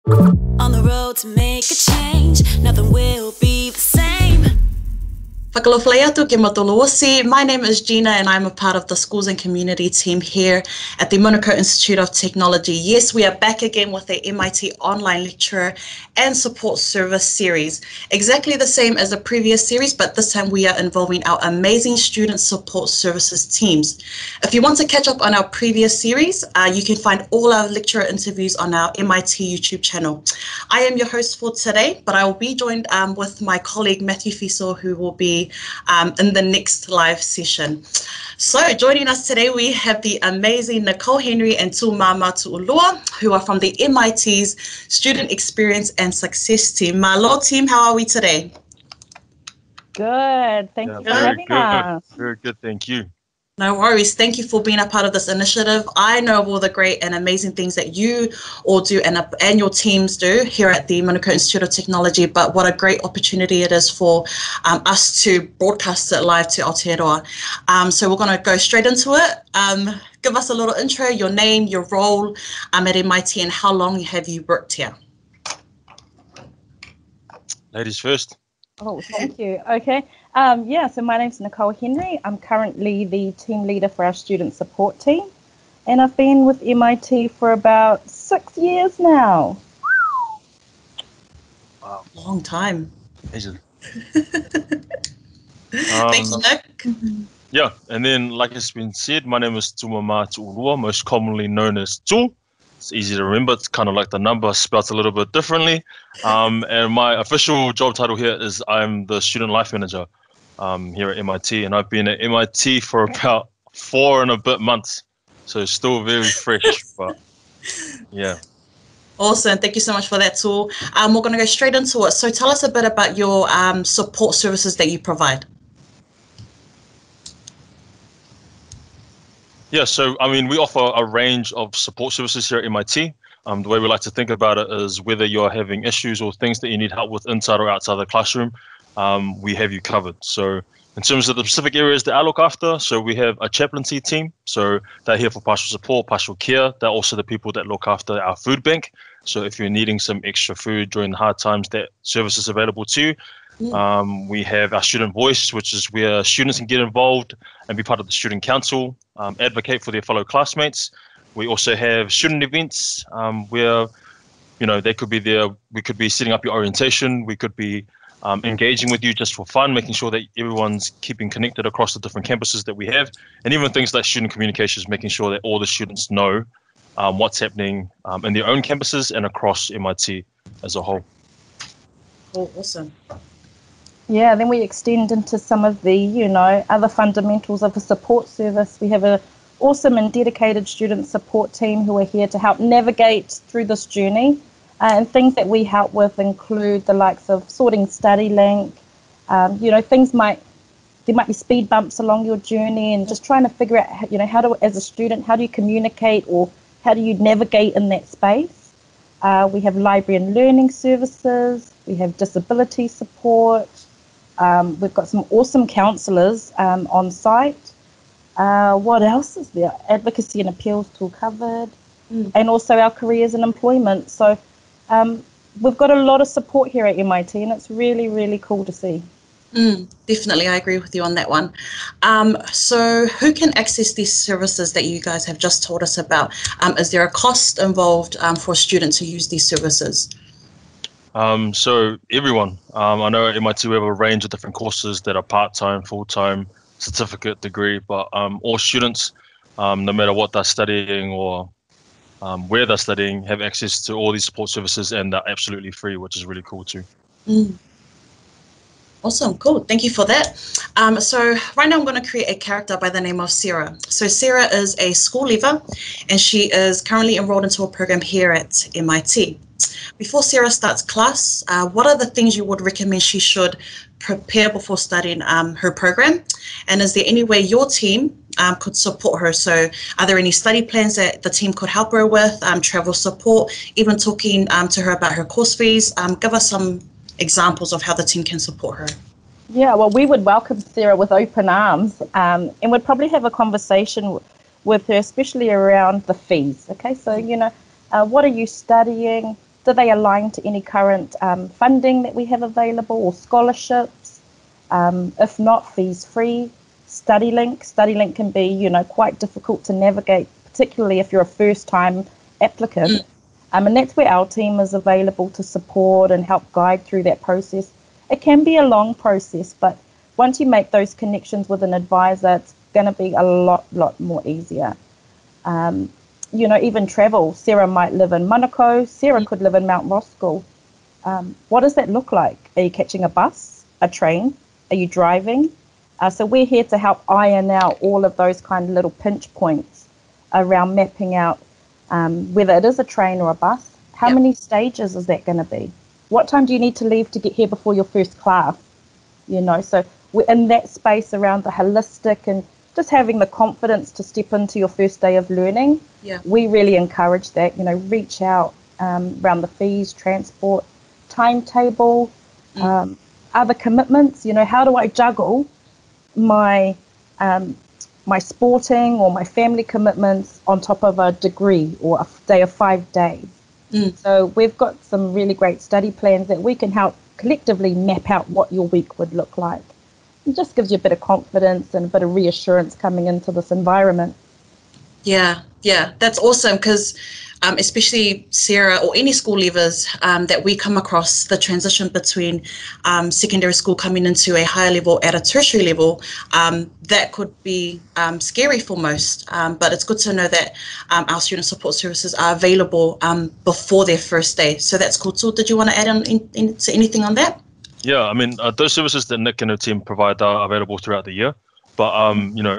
On the road to make a change, nothing will be the same. Whakaloflai atu ke matolosi. My name is Gina and I'm a part of the Schools and Community team here at the Manukau Institute of Technology. Yes, we are back again with the MIT Online Lecturer and Support Service series. Exactly the same as the previous series, but this time we are involving our amazing Student Support Services teams. If you want to catch up on our previous series, you can find all our lecturer interviews on our MIT YouTube channel. I am your host for today, but I will be joined with my colleague Matthew Fiso, who will be in the next live session. So joining us today, we have the amazing Nicole and Tumama who are from the MIT's Student Experience and Success team. Malo team, how are we today? Good. Thank you for having us. Very good. Thank you. No worries. Thank you for being a part of this initiative. I know of all the great and amazing things that you all do and your teams do here at the Manukau Institute of Technology, but what a great opportunity it is for us to broadcast it live to Aotearoa. So we're going to go straight into it. Give us a little intro, your name, your role at MIT, and how long have you worked here? Ladies first. Oh, thank you. Okay. So my name's Nicole Henry. I'm currently the team leader for our student support team, and I've been with MIT for about 6 years now. Wow. Long time. Thank you, Nick. Yeah, and then like it's been said, my name is Tumama Tu'urua, most commonly known as Tu. It's easy to remember. It's kind of like the number spelled a little bit differently. And my official job title here is I'm the student life manager here at MIT, and I've been at MIT for about 4 and a bit months, so still very fresh. But yeah. Awesome. Thank you so much for that, Tool. We're going to go straight into it. So tell us a bit about your support services that you provide. Yeah, so I mean, we offer a range of support services here at MIT. The way we like to think about it is whether you're having issues or things that you need help with inside or outside the classroom, we have you covered. So in terms of the specific areas that I look after, so we have a chaplaincy team. So they're here for pastoral support, pastoral care. They're also the people that look after our food bank. So if you're needing some extra food during the hard times, that service is available to you. We have our student voice, which is where students can get involved and be part of the student council, advocate for their fellow classmates. We also have student events where, they could be there. We could be setting up your orientation. We could be engaging with you just for fun, making sure that everyone's keeping connected across the different campuses that we have. And even things like student communications, making sure that all the students know what's happening in their own campuses and across MIT as a whole. Oh, awesome. Yeah, then we extend into some of the, other fundamentals of the support service. We have an awesome and dedicated student support team who are here to help navigate through this journey. And things that we help with include the likes of sorting study link. There might be speed bumps along your journey, and just trying to figure out, as a student, how do you communicate or how do you navigate in that space? We have library and learning services. We have disability support. We've got some awesome counsellors on site. What else is there? Advocacy and appeals tool covered, and also our careers and employment. So we've got a lot of support here at MIT, and it's really, really cool to see. Definitely, I agree with you on that one. So who can access these services that you guys have just told us about? Is there a cost involved for students who use these services? So everyone, I know at MIT we have a range of different courses that are part-time, full-time, certificate, degree, but all students, no matter what they're studying or where they're studying, have access to all these support services, and they're absolutely free, which is really cool too. Awesome, cool. Thank you for that. So right now I'm going to create a character by the name of Sarah. So Sarah is a school leaver, and she is currently enrolled into a program here at MIT. Before Sarah starts class, what are the things you would recommend she should prepare before studying her program? And is there any way your team could support her? So are there any study plans that the team could help her with, travel support, even talking to her about her course fees? Give us some examples of how the team can support her. Yeah, well, we would welcome Sarah with open arms, and we'd probably have a conversation with her, especially around the fees. Okay, so, what are you studying? Do they align to any current funding that we have available or scholarships? If not, fees free. StudyLink. StudyLink can be, quite difficult to navigate, particularly if you're a first-time applicant. And that's where our team is available to support and help guide through that process. It can be a long process, but once you make those connections with an advisor, it's going to be a lot more easier. Even travel. Sarah might live in Manukau. Sarah could live in Mount Roskill. What does that look like? Are you catching a bus, a train? Are you driving? So we're here to help iron out all of those kind of little pinch points around mapping out whether it is a train or a bus. How many stages is that going to be? What time do you need to leave to get here before your first class? So we're in that space around the holistic and just having the confidence to step into your first day of learning. We really encourage that. Reach out around the fees, transport, timetable, other commitments. How do I juggle my sporting or my family commitments on top of a degree or a day of 5 days? So we've got some really great study plans that we can help collectively map out what your week would look like. It just gives you a bit of confidence and a bit of reassurance coming into this environment. Yeah, that's awesome, because especially Sarah or any school leavers that we come across, the transition between secondary school coming into a higher level at a tertiary level, that could be scary for most, but it's good to know that our student support services are available before their first day. So that's cool too. Did you want to add on to anything on that? Yeah, I mean, those services that Nick and her team provide are available throughout the year. But,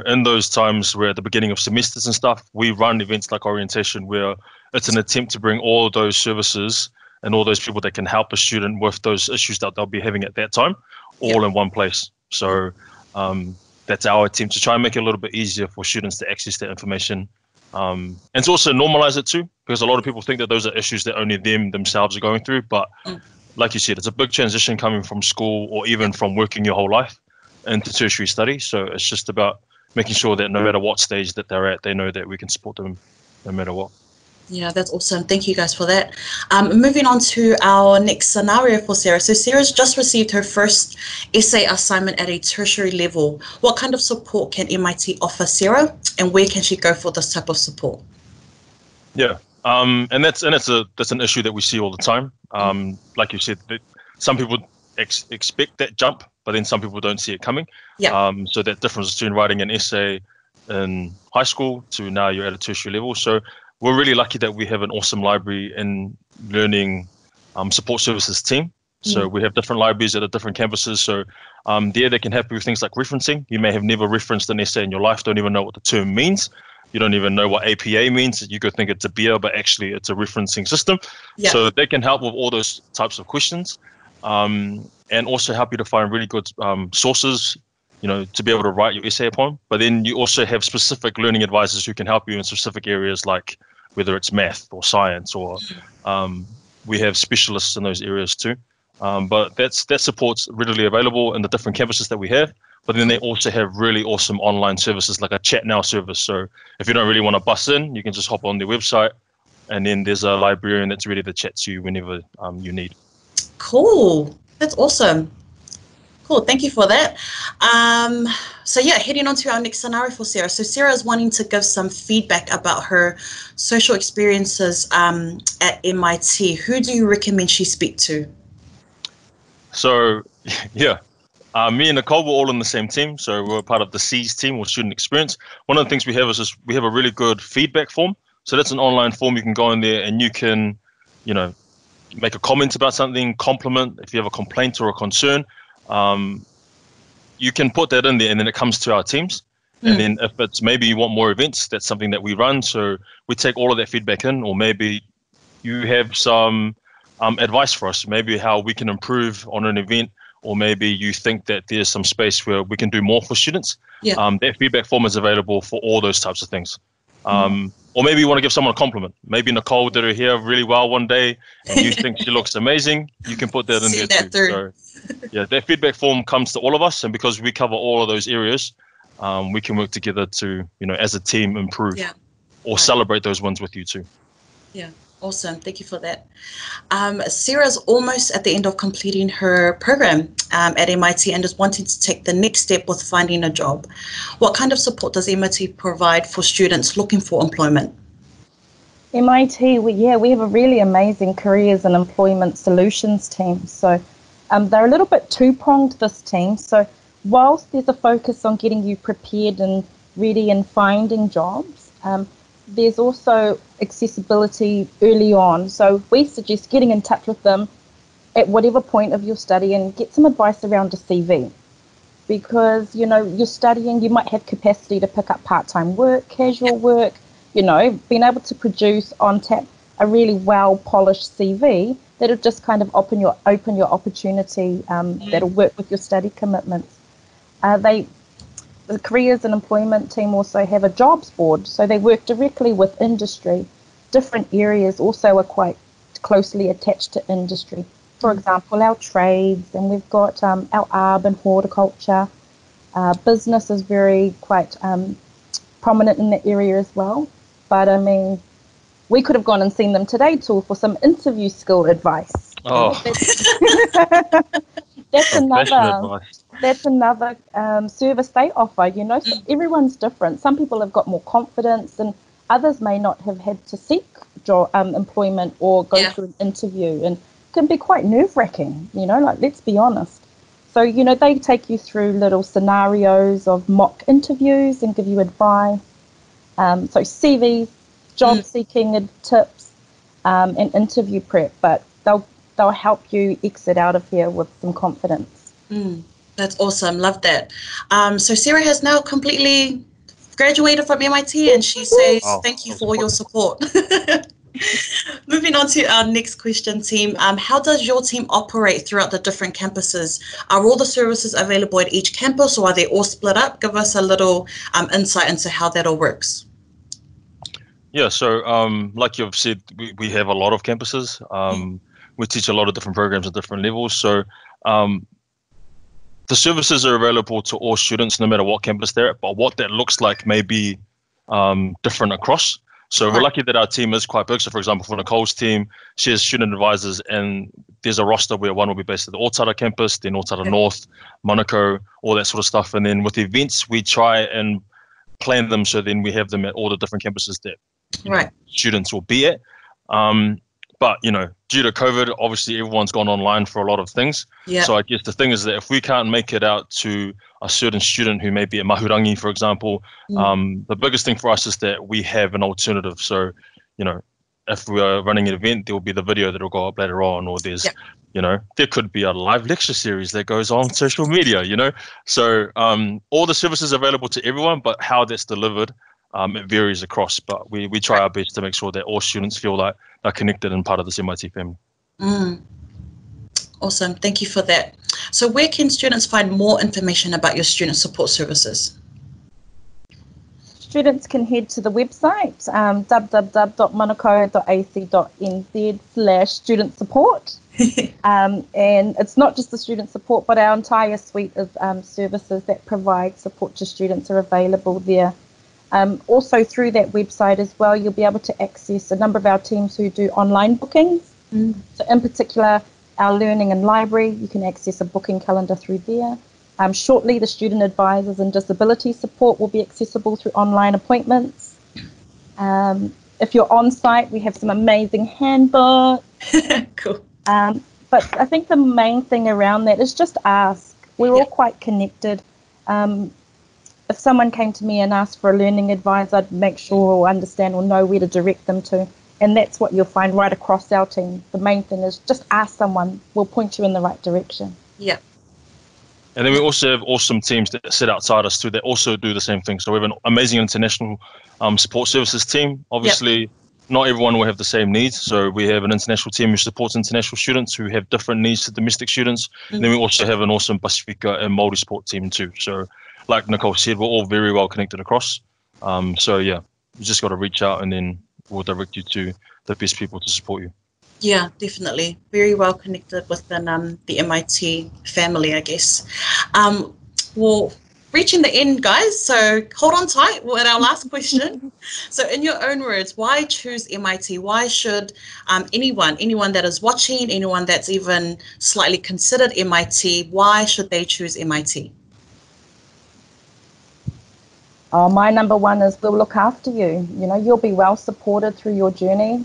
in those times where at the beginning of semesters and stuff, we run events like orientation where it's an attempt to bring all those services and all those people that can help a student with those issues that they'll be having at that time, all in one place. So that's our attempt to try and make it a little bit easier for students to access that information. And to also normalize it too, because a lot of people think that those are issues that only themselves are going through. But like you said, it's a big transition coming from school or even from working your whole life into tertiary study. So it's just about making sure that no matter what stage that they're at, they know that we can support them no matter what. Yeah, that's awesome. Thank you guys for that. Moving on to our next scenario for Sarah. So Sarah's just received her first essay assignment at a tertiary level. What kind of support can MIT offer Sarah, and where can she go for this type of support? Yeah, and that's an issue that we see all the time. Like you said, some people expect that jump, but then some people don't see it coming. So that difference between writing an essay in high school to now you're at a tertiary level. So we're really lucky that we have an awesome library and learning support services team. So we have different libraries at the different campuses. So there they can help you with things like referencing. You may have never referenced an essay in your life, don't even know what the term means. You don't even know what APA means. You could think it's a beer, but actually it's a referencing system. So they can help with all those types of questions. And also help you to find really good sources, to be able to write your essay upon. But then you also have specific learning advisors who can help you in specific areas, like whether it's math or science, or we have specialists in those areas too. But that support's readily available in the different campuses that we have. But then they also have really awesome online services like a chat now service. So if you don't really want to bus in, you can just hop on their website, and then there's a librarian that's ready to chat to you whenever you need. Cool. That's awesome. Cool. Thank you for that. So heading on to our next scenario for Sarah. So Sarah is wanting to give some feedback about her social experiences at MIT. Who do you recommend she speak to? So, me and Nicole were all on the same team. So we're part of the C's team, or Student Experience. One of the things we have is we have a really good feedback form. So that's an online form. You can go in there and you can, make a comment about something, compliment. If you have a complaint or a concern, you can put that in there, and then it comes to our teams. And then if it's maybe you want more events, that's something that we run. So we take all of that feedback in, or maybe you have some advice for us, maybe how we can improve on an event, or maybe you think that there's some space where we can do more for students. That feedback form is available for all those types of things. Or maybe you want to give someone a compliment. Maybe Nicole did her hair really well one day and you think she looks amazing. You can put that in there too. So, that feedback form comes to all of us. And because we cover all of those areas, we can work together to, as a team, improve or celebrate those ones with you too. Yeah. Awesome. Thank you for that. Sarah's almost at the end of completing her program at MIT and is wanting to take the next step with finding a job. What kind of support does MIT provide for students looking for employment? MIT, we have a really amazing careers and employment solutions team. So they're a little bit two-pronged, this team. So whilst there's a focus on getting you prepared and ready and finding jobs, there's also accessibility early on. So we suggest getting in touch with them at whatever point of your study and get some advice around a CV. Because, you're studying, you might have capacity to pick up part-time work, casual work, being able to produce on tap a really well-polished CV that'll just kind of open your opportunity, that'll work with your study commitments. The careers and employment team also have a jobs board, so they work directly with industry. Different areas also are quite closely attached to industry. For example, our trades, and we've got our art and horticulture. Business is quite prominent in that area as well. But I mean, we could have gone and seen them today too for some interview skill advice. Oh, That's another. advice. That's another service they offer, So everyone's different. Some people have got more confidence and others may not have had to seek employment or go through an interview, and can be quite nerve-wracking, let's be honest. So, they take you through little scenarios of mock interviews and give you advice. So CVs, job seeking tips, and interview prep, but they'll help you exit out of here with some confidence. That's awesome. Love that. So Sarah has now completely graduated from MIT, and she says thank you for your support. Moving on to our next question, team. How does your team operate throughout the different campuses? Are all the services available at each campus, or are they all split up? Give us a little insight into how that all works. Yeah, so like you've said, we have a lot of campuses. We teach a lot of different programs at different levels. So the services are available to all students, no matter what campus they're at, but what that looks like may be different across. So we're lucky that our team is quite big. So for example, for Nicole's team, she has student advisors, and there's a roster where one will be based at the Otara campus, then Otara North, Manukau, all that sort of stuff. And then with events, we try and plan them so then we have them at all the different campuses that students will be at. But, due to COVID, obviously everyone's gone online for a lot of things. So I guess the thing is that if we can't make it out to a certain student who may be at Mahurangi, for example, the biggest thing for us is that we have an alternative. So, if we are running an event, there will be the video that will go up later on, or there's, there could be a live lecture series that goes on social media, So all the services are available to everyone, but how that's delivered, it varies across, but we try our best to make sure that all students feel like they're connected and part of this MIT family. Awesome. Thank you for that. So where can students find more information about your student support services? Students can head to the website, www.manukau.ac.nz/student support. And it's not just the student support, but our entire suite of services that provide support to students are available there. Also through that website as well, you'll be able to access a number of our teams who do online bookings. So in particular, our learning and library, you can access a booking calendar through there. Shortly, the student advisors and disability support will be accessible through online appointments. If you're on site, we have some amazing handbooks. Cool. But I think the main thing around that is just ask. We're all quite connected. If someone came to me and asked for a learning advisor, I'd make sure or understand or know where to direct them to. And that's what you'll find right across our team. The main thing is just ask someone. We'll point you in the right direction. Yeah. And then we also have awesome teams that sit outside us too that also do the same thing. So we have an amazing international support services team. Obviously, not everyone will have the same needs. So we have an international team who supports international students who have different needs to domestic students. And then we also have an awesome Pacifica and multi-sport team too. So like Nicole said, we're all very well connected across. So yeah, you just got to reach out and then we'll direct you to the best people to support you. Yeah, definitely. Very well connected within the MIT family, I guess. Well, reaching the end, guys, so hold on tight. We're at our last question. So in your own words, why choose MIT? Why should anyone that is watching, anyone that's even slightly considered MIT, why should they choose MIT? Oh, my number one is we'll look after you. You know, you'll be well supported through your journey.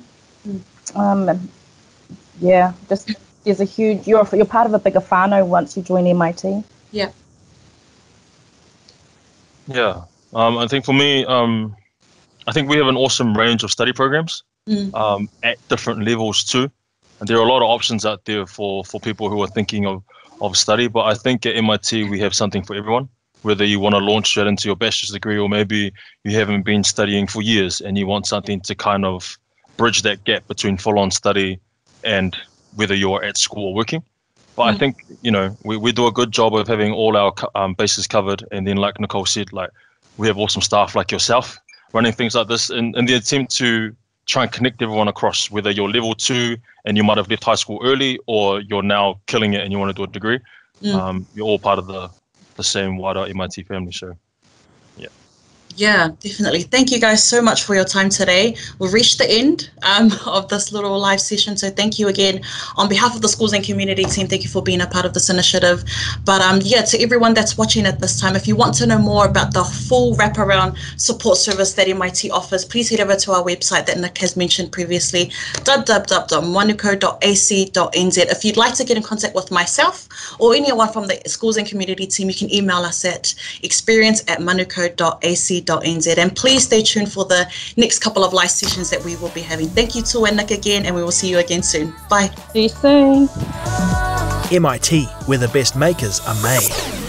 Just there's a huge, you're part of a bigger whānau once you join MIT. Yeah. Yeah, I think for me, I think we have an awesome range of study programs at different levels too. And there are a lot of options out there for people who are thinking of study. But I think at MIT, we have something for everyone, whether you want to launch straight into your bachelor's degree or maybe you haven't been studying for years and you want something to kind of bridge that gap between full-on study and whether you're at school or working. But I think, you know, we do a good job of having all our bases covered. And then like Nicole said, like we have awesome staff like yourself running things like this in the attempt to try and connect everyone across, whether you're level 2 and you might have left high school early or you're now killing it and you want to do a degree. You're all part of the same wider MIT family. So, yeah. Yeah, definitely. Thank you guys so much for your time today. We've reached the end of this little live session. So thank you again on behalf of the schools and community team. Thank you for being a part of this initiative. But to everyone that's watching at this time, if you want to know more about the full wraparound support service that MIT offers, please head over to our website that Nick has mentioned previously, manukau.ac.nz. If you'd like to get in contact with myself or anyone from the schools and community team, you can email us at experience@manukau.ac.nz. And please stay tuned for the next couple of live sessions that we will be having. Thank you to Nick again, and we will see you again soon. Bye. See you soon. MIT, where the best makers are made.